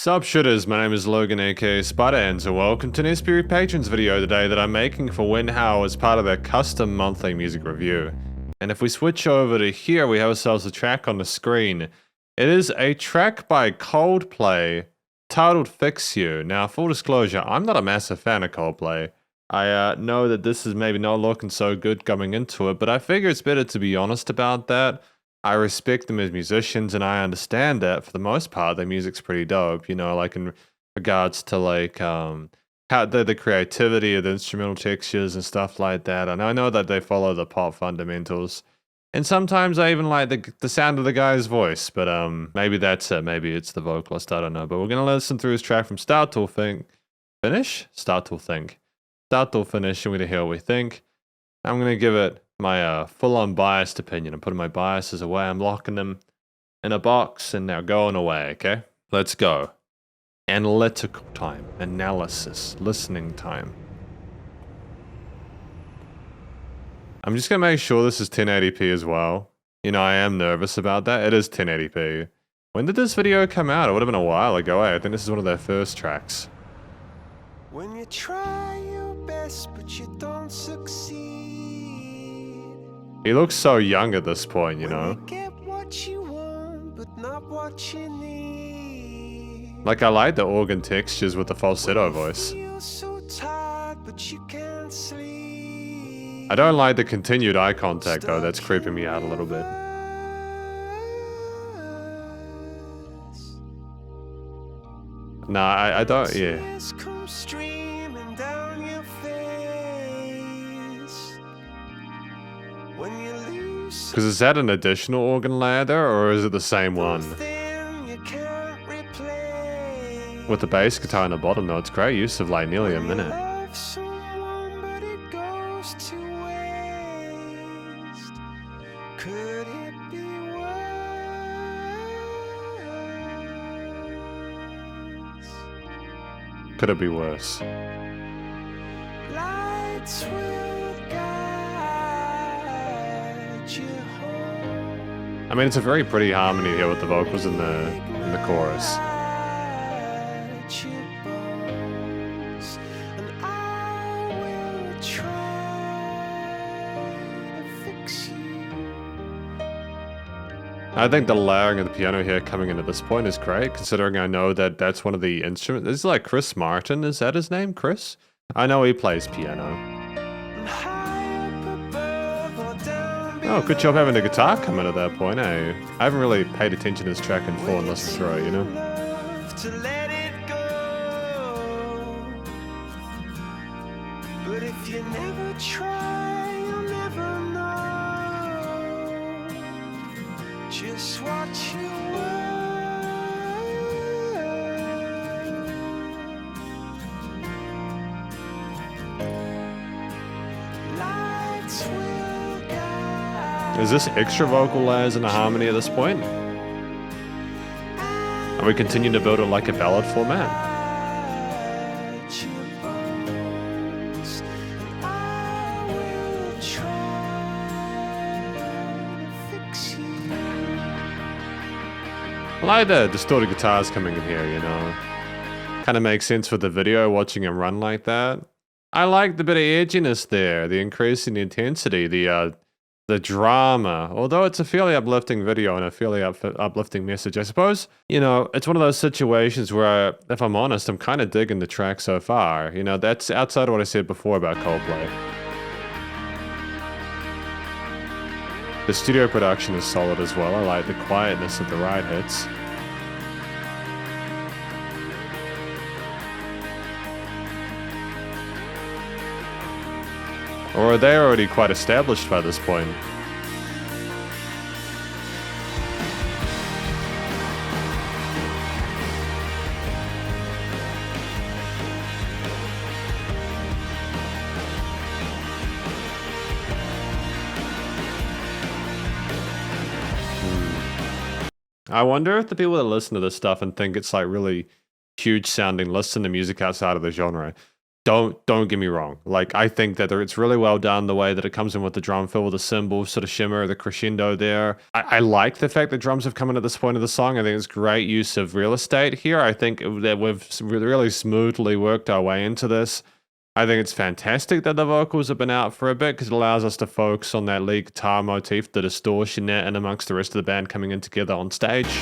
Sup Shredders, my name is Logan aka Spiderhands and welcome to an SP Patrons video today that I'm making for Wenhao as part of their custom monthly music review. And if we switch over to here, we have ourselves a track on the screen. It is a track by Coldplay titled Fix You. Now, full disclosure, I'm not a massive fan of Coldplay. I know that this is maybe not looking so good coming into it, but I figure it's better to be honest about that. I respect them as musicians, and I understand that for the most part, their music's pretty dope. You know, like in regards to like how the creativity of the instrumental textures and stuff like that. And I know that they follow the pop fundamentals, and sometimes I even like the sound of the guy's voice. But maybe that's it. Maybe it's the vocalist. I don't know. But we're gonna listen through his track from start till finish, start till finish, and we're gonna hear what we think. I'm gonna give it my full-on biased opinion. I'm putting my biases away. I'm locking them in a box and now going away, okay? Let's go. Analytical time, analysis, listening time. I'm just gonna make sure this is 1080p as well. You know, I am nervous about that. It is 1080p. When did this video come out? It would have been a while ago. I think this is one of their first tracks. When you try your best, but you don't succeed. He looks so young at this point, you know? Get what you want, but not what you need. Like, I like the organ textures with the falsetto voice. So tired, but you can't sleep. I don't like the continued eye contact, though. That's creeping me out a little bit. Nah, I don't, yeah. Because is that an additional organ layer there, or is it the same one? With the bass guitar on the bottom though, it's great use of like nearly a minute. Could it be worse? Lights will guide you home. I mean, it's a very pretty harmony here with the vocals in the chorus. I think the layering of the piano here coming in at this point is great, considering I know that that's one of the instruments. This is like Chris Martin, is that his name, Chris? I know he plays piano. Oh, good job having the guitar come in at that point, eh? I haven't really paid attention to this track in full and listened through it, you know? But if you never try, you'll never know just what you Is this extra vocal layers in a harmony at this point? Are we continuing to build it like a ballad format? I like the distorted guitars coming in here, you know. Kind of makes sense for the video, watching him run like that. I like the bit of edginess there, the increase in the intensity, the drama. Although it's a fairly uplifting video and a fairly uplifting message, I suppose, you know, it's one of those situations where, if I'm honest, I'm kind of digging the track so far. You know, that's outside of what I said before about Coldplay. The studio production is solid as well. I like the quietness of the ride hits. Or are they already quite established by this point? I wonder if the people that listen to this stuff and think it's like really huge sounding listen to music outside of the genre. don't get me wrong. Like, I think that it's really well done the way that it comes in with the drum fill, with the cymbal sort of shimmer, the crescendo there. I like the fact that drums have come in at this point of the song. I think it's great use of real estate here. I think that we've really smoothly worked our way into this. I think it's fantastic that the vocals have been out for a bit because it allows us to focus on that lead guitar motif, the distortion there, and amongst the rest of the band coming in together on stage.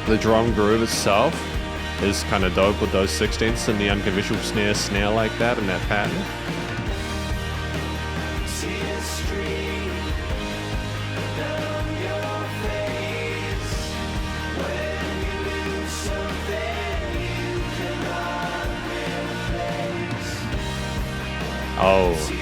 The drum groove itself is kind of dope with those 16ths and the unconventional snare like that and that pattern. Oh.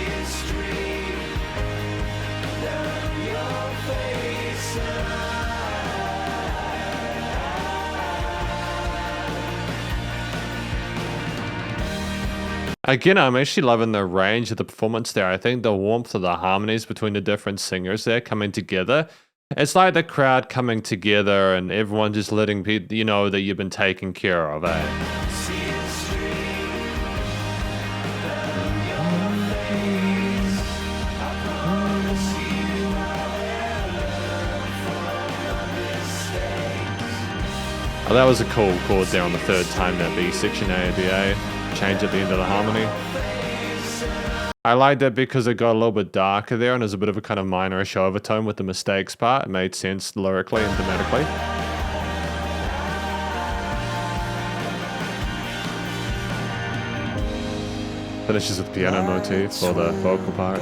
Again, I'm actually loving the range of the performance there. I think the warmth of the harmonies between the different singers there coming together. It's like the crowd coming together and everyone just letting people, you know, that you've been taken care of, eh? Oh, that was a cool chord there on the third time, that B section A, B, A. Change at the end of the harmony. I like that because it got a little bit darker there and there's a bit of a kind of minorish overtone with the mistakes part. It made sense lyrically and thematically. Finishes with piano motif for the vocal part.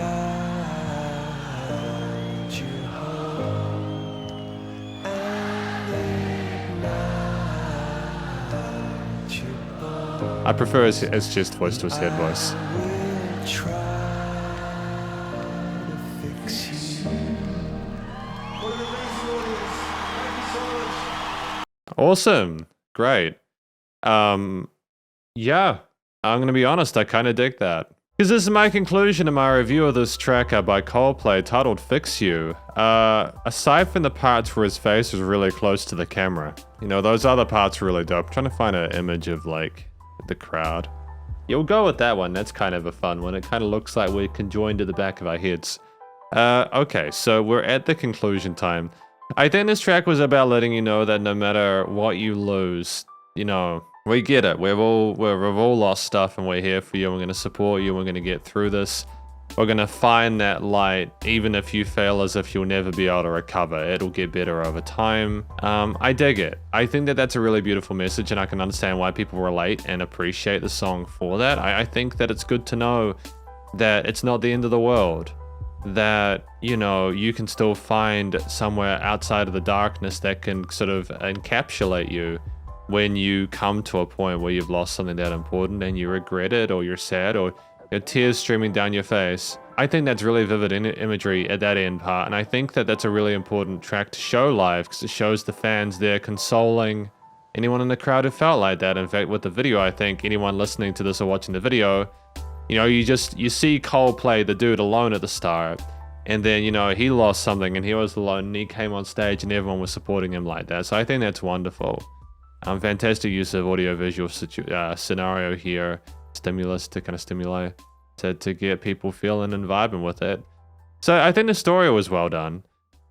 I prefer his chest voice to his head voice. Awesome. Great. Yeah, I'm gonna be honest, I kinda dig that. Because this is my conclusion of my review of this track by Coldplay titled Fix You. Aside from the parts where his face was really close to the camera, you know, those other parts were really dope. I'm trying to find an image of like the crowd. You'll go with that one. That's kind of a fun one. It kind of looks like we're conjoined to the back of our heads. Okay, so we're at the conclusion time. I think this track was about letting you know that no matter what you lose, you know, we get it. We've all lost stuff and we're here for you. We're going to support you. We're going to get through this. We're going to find that light, even if you fail as if you'll never be able to recover. It'll get better over time. I dig it. I think that that's a really beautiful message and I can understand why people relate and appreciate the song for that. I think that it's good to know that it's not the end of the world. That, you know, you can still find somewhere outside of the darkness that can sort of encapsulate you when you come to a point where you've lost something that important and you regret it or you're sad or your tears streaming down your face. I think that's really vivid imagery at that end part, and I think that that's a really important track to show live because it shows the fans there consoling anyone in the crowd who felt like that. In fact, with the video, I think anyone listening to this or watching the video, you know, you see Coldplay, the dude, alone at the start, and then, you know, he lost something and he was alone and he came on stage and everyone was supporting him like that. So I think that's wonderful. Fantastic use of audio-visual scenario here. Stimulus to kind of stimulate to get people feeling and vibing with it. So I think the story was well done.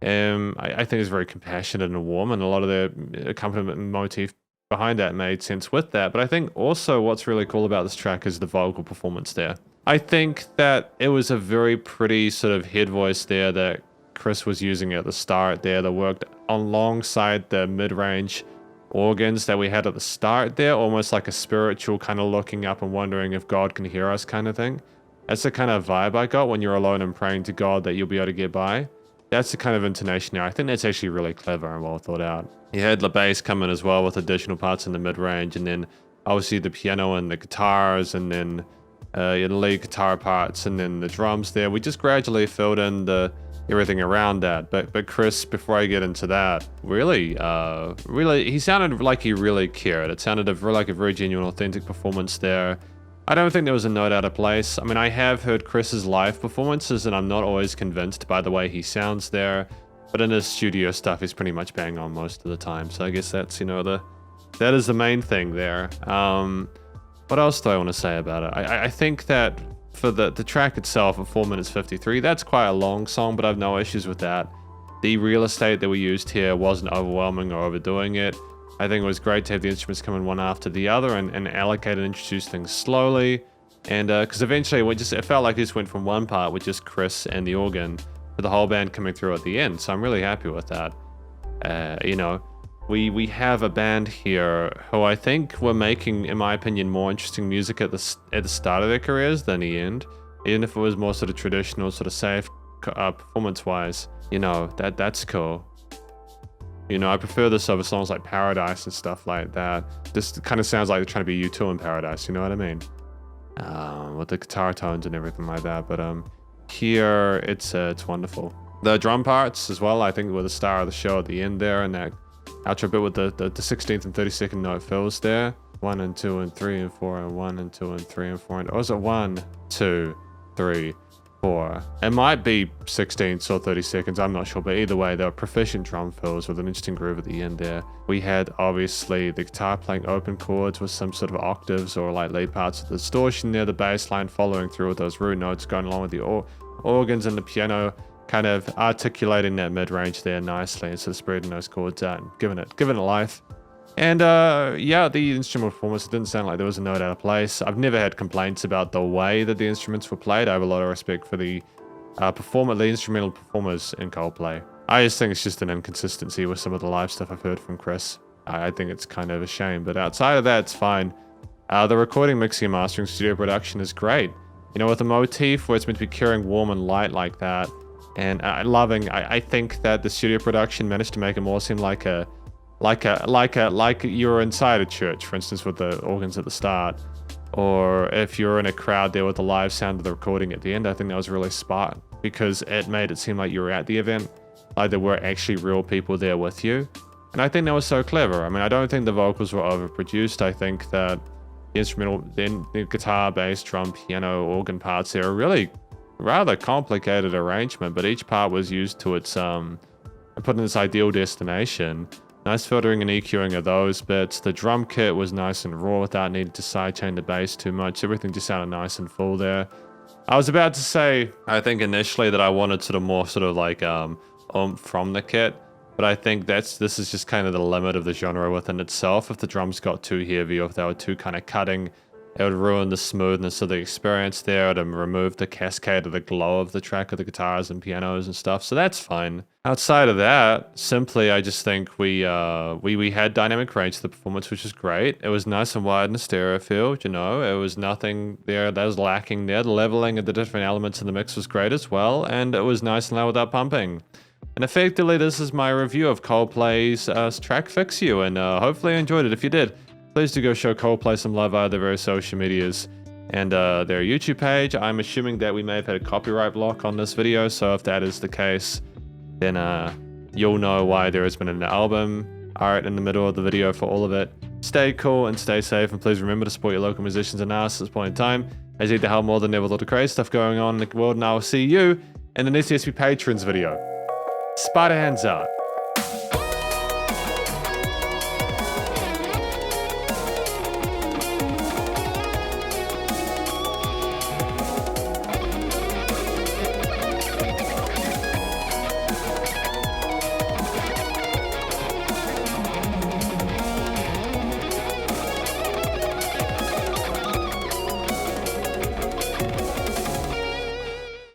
I think it's very compassionate and warm, and a lot of the accompaniment motif behind that made sense with that. But I think also what's really cool about this track is the vocal performance there. I think that it was a very pretty sort of head voice there that Chris was using at the start there that worked alongside the mid-range organs that we had at the start there, almost like a spiritual kind of looking up and wondering if God can hear us kind of thing. That's the kind of vibe I got when you're alone and praying to God that you'll be able to get by. That's the kind of intonation there. I think that's actually really clever and well thought out. You had the bass come in as well with additional parts in the mid-range, and then obviously the piano and the guitars, and then your lead guitar parts, and then the drums there. We just gradually filled in the everything around that. But Chris, before I get into that, really, he sounded like he really cared. It sounded like a very genuine, authentic performance there. I don't think there was a note out of place. I mean, I have heard Chris's live performances, and I'm not always convinced by the way he sounds there. But in his studio stuff, he's pretty much bang on most of the time. So I guess that's, you know, the That is the main thing there. What else do I want to say about it? I think that for the track itself at 4 minutes 53, that's quite a long song, but I have no issues with that. The real estate that we used here wasn't overwhelming or overdoing it. I think it was great to have the instruments come in one after the other and allocate and introduce things slowly. And because eventually it felt like it just went from one part with just Chris and the organ to the whole band coming through at the end. So I'm really happy with that. You know, we have a band here who I think were making, in my opinion, more interesting music at the start of their careers than the end. Even if it was more sort of traditional, sort of safe performance-wise. You know, that's cool. You know, I prefer this over songs like Paradise and stuff like that. This kind of sounds like they're trying to be U2 in Paradise, you know what I mean? With the guitar tones and everything like that. But here, it's wonderful. The drum parts as well, I think, were the star of the show at the end there, and that outro bit with the 16th and 32nd note fills there. 1 and 2 and 3 and 4 and 1 and 2 and 3 and 4 and... Or is it 1, 2, 3, 4? It might be 16ths or 32nds, I'm not sure, but either way, they were proficient drum fills with an interesting groove at the end there. We had, obviously, the guitar playing open chords with some sort of octaves or like lead parts of the distortion there, the bass line following through with those root notes going along with the organs and the piano kind of articulating that mid-range there nicely and sort of spreading those chords out and giving it life. And yeah, the instrumental performance, it didn't sound like there was a note out of place. I've never had complaints about the way that the instruments were played. I have a lot of respect for the instrumental performers in Coldplay. I just think it's just an inconsistency with some of the live stuff I've heard from Chris. I think it's kind of a shame, but outside of that, it's fine. The recording, mixing, and mastering, studio production is great. You know, with a motif where it's meant to be carrying warm and light like that, and I think that the studio production managed to make it more seem like you're inside a church, for instance, with the organs at the start, or if you're in a crowd there with the live sound of the recording at the end. I think that was really smart because it made it seem like you were at the event, like there were actually real people there with you. And I think that was so clever. I mean, I don't think the vocals were overproduced. I think that the instrumental, the guitar, bass, drum, piano, organ parts there are really rather complicated arrangement, but each part was used to its put in its ideal destination. Nice filtering and EQing of those bits. The drum kit was nice and raw without needing to sidechain the bass too much. Everything just sounded nice and full there. I was about to say, I think initially that I wanted sort of more sort of like oomph from the kit, but I think this is just kind of the limit of the genre within itself. If the drums got too heavy or if they were too kind of cutting, it would ruin the smoothness of the experience there. It would remove the cascade of the glow of the track of the guitars and pianos and stuff. So that's fine. Outside of that, simply, I just think we had dynamic range to the performance, which is great. It was nice and wide in the stereo field, you know. It was nothing there that was lacking there. The leveling of the different elements in the mix was great as well. And it was nice and loud without pumping. And effectively, this is my review of Coldplay's track Fix You. And hopefully you enjoyed it. If you did, please do go show Coldplay some love via their various social medias and their YouTube page. I'm assuming that we may have had a copyright block on this video, so if that is the case, then you'll know why there has been an album art in the middle of the video for all of it. Stay cool and stay safe, and please remember to support your local musicians and artists at this point in time, as you need to help more than ever with all the crazy stuff going on in the world, and I will see you in the next SP Patrons video. Spiderhands out.